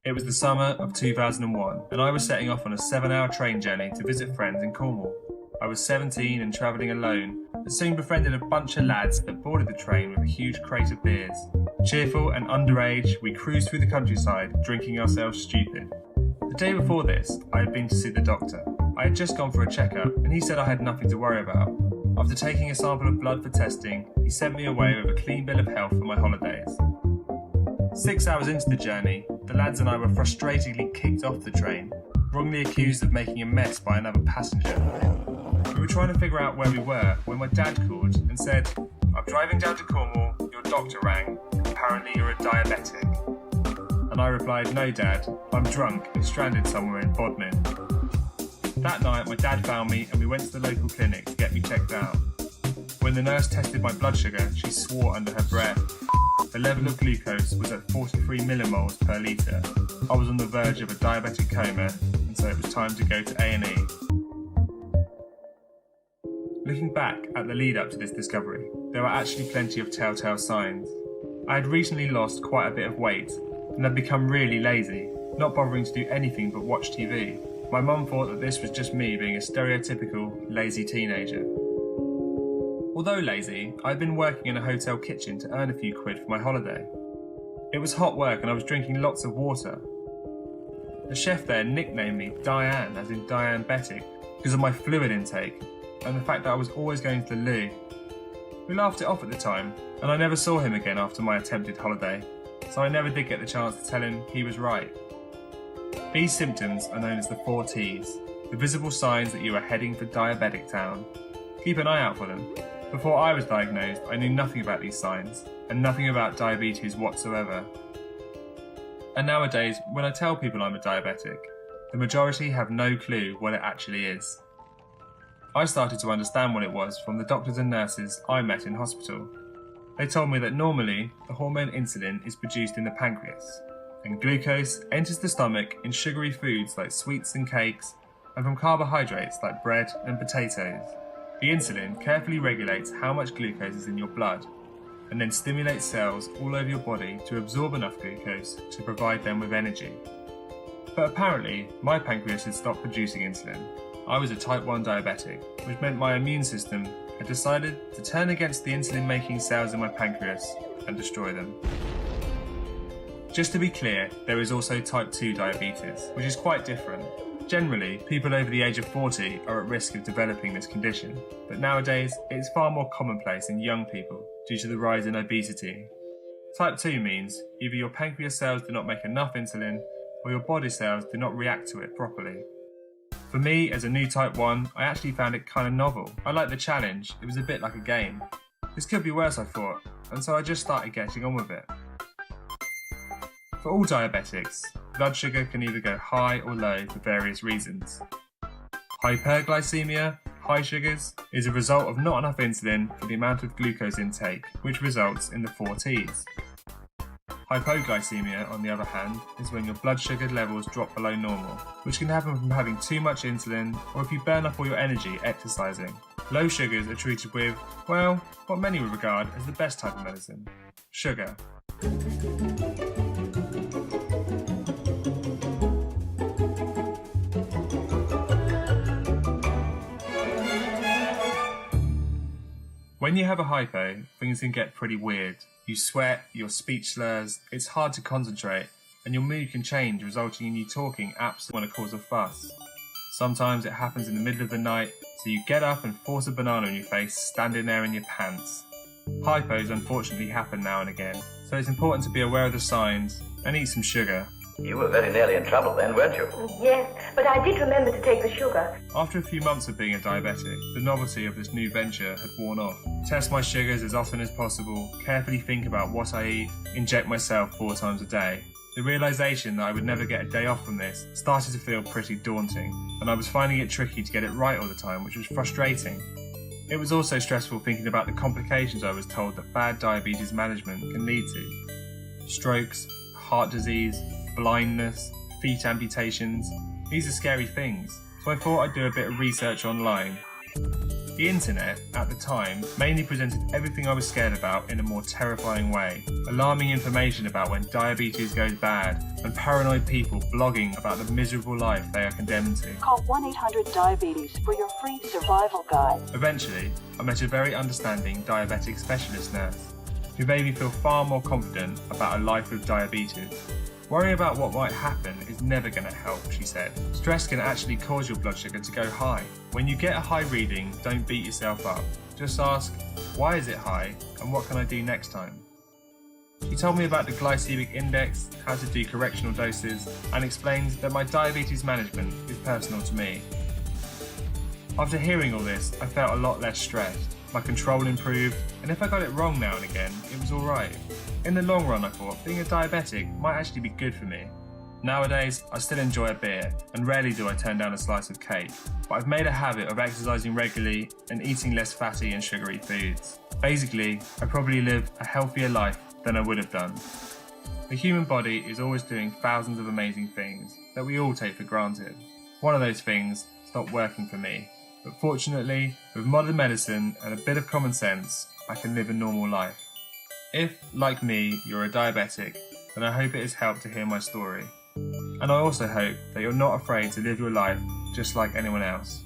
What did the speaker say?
It was the summer of 2001, and I was setting off on a 7-hour train journey to visit friends in Cornwall. I was 17 and travelling alone, but soon befriended a bunch of lads that boarded the train with a huge crate of beers. Cheerful and underage, we cruised through the countryside, drinking ourselves stupid. The day before this, I had been to see the doctor. I had just gone for a checkup, and he said I had nothing to worry about. After taking a sample of blood for testing, he sent me away with a clean bill of health for my holidays. 6 hours into the journey, the lads and I were frustratingly kicked off the train, wrongly accused of making a mess by another passenger. We were trying to figure out where we were when my dad called and said, "I'm driving down to Cornwall, your doctor rang, apparently you're a diabetic." And I replied, "No Dad, I'm drunk and stranded somewhere in Bodmin." That night my dad found me and we went to the local clinic to get me checked out. When the nurse tested my blood sugar, she swore under her breath. The level of glucose was at 43 millimoles per litre. I was on the verge of a diabetic coma, and so it was time to go to A&E. Looking back at the lead up to this discovery, there were actually plenty of telltale signs. I had recently lost quite a bit of weight and had become really lazy, not bothering to do anything but watch TV. My mum thought that this was just me being a stereotypical lazy teenager. Although lazy, I had been working in a hotel kitchen to earn a few quid for my holiday. It was hot work and I was drinking lots of water. The chef there nicknamed me Diane, as in diabetic, because of my fluid intake and the fact that I was always going to the loo. We laughed it off at the time, and I never saw him again after my attempted holiday, so I never did get the chance to tell him he was right. These symptoms are known as the 4 T's, the visible signs that you are heading for diabetic town. Keep an eye out for them. Before I was diagnosed, I knew nothing about these signs, and nothing about diabetes whatsoever. And nowadays, when I tell people I'm a diabetic, the majority have no clue what it actually is. I started to understand what it was from the doctors and nurses I met in hospital. They told me that normally, the hormone insulin is produced in the pancreas, and glucose enters the stomach in sugary foods like sweets and cakes, and from carbohydrates like bread and potatoes. The insulin carefully regulates how much glucose is in your blood, and then stimulates cells all over your body to absorb enough glucose to provide them with energy. But apparently, my pancreas had stopped producing insulin. I was a type 1 diabetic, which meant my immune system had decided to turn against the insulin-making cells in my pancreas and destroy them. Just to be clear, there is also type 2 diabetes, which is quite different. Generally, people over the age of 40 are at risk of developing this condition, but nowadays it is far more commonplace in young people due to the rise in obesity. Type 2 means either your pancreas cells do not make enough insulin, or your body cells do not react to it properly. For me, as a new type 1, I actually found it kind of novel. I liked the challenge, it was a bit like a game. This could be worse, I thought, and so I just started getting on with it. For all diabetics, blood sugar can either go high or low for various reasons. Hyperglycemia, high sugars, is a result of not enough insulin for the amount of glucose intake, which results in the 4 T's. Hypoglycemia, on the other hand, is when your blood sugar levels drop below normal, which can happen from having too much insulin or if you burn up all your energy exercising. Low sugars are treated with, well, what many would regard as the best type of medicine: sugar. When you have a hypo, things can get pretty weird. You sweat, your speech slurs, it's hard to concentrate, and your mood can change, resulting in you talking absolutely want to cause a fuss. Sometimes it happens in the middle of the night, so you get up and force a banana in your face, standing there in your pants. Hypos unfortunately happen now and again, so it's important to be aware of the signs and eat some sugar. You were very nearly in trouble then, weren't you? Yes, but I did remember to take the sugar. After a few months of being a diabetic, the novelty of this new venture had worn off. Test my sugars as often as possible, carefully think about what I eat, inject myself 4 times a day. The realisation that I would never get a day off from this started to feel pretty daunting, and I was finding it tricky to get it right all the time, which was frustrating. It was also stressful thinking about the complications I was told that bad diabetes management can lead to. Strokes, heart disease, blindness, feet amputations. These are scary things, so I thought I'd do a bit of research online. The internet, at the time, mainly presented everything I was scared about in a more terrifying way. Alarming information about when diabetes goes bad, and paranoid people blogging about the miserable life they are condemned to. Call 1-800-DIABETES for your free survival guide. Eventually, I met a very understanding diabetic specialist nurse, who made me feel far more confident about a life with diabetes. Worrying about what might happen is never going to help, she said. Stress can actually cause your blood sugar to go high. When you get a high reading, don't beat yourself up. Just ask, why is it high, and what can I do next time? She told me about the glycemic index, how to do correctional doses, and explained that my diabetes management is personal to me. After hearing all this, I felt a lot less stressed. My control improved, and if I got it wrong now and again, it was alright. In the long run, I thought, being a diabetic might actually be good for me. Nowadays, I still enjoy a beer, and rarely do I turn down a slice of cake, but I've made a habit of exercising regularly and eating less fatty and sugary foods. Basically, I probably live a healthier life than I would have done. The human body is always doing thousands of amazing things that we all take for granted. One of those things stopped working for me, but fortunately, with modern medicine and a bit of common sense, I can live a normal life. If, like me, you're a diabetic, then I hope it has helped to hear my story. And I also hope that you're not afraid to live your life just like anyone else.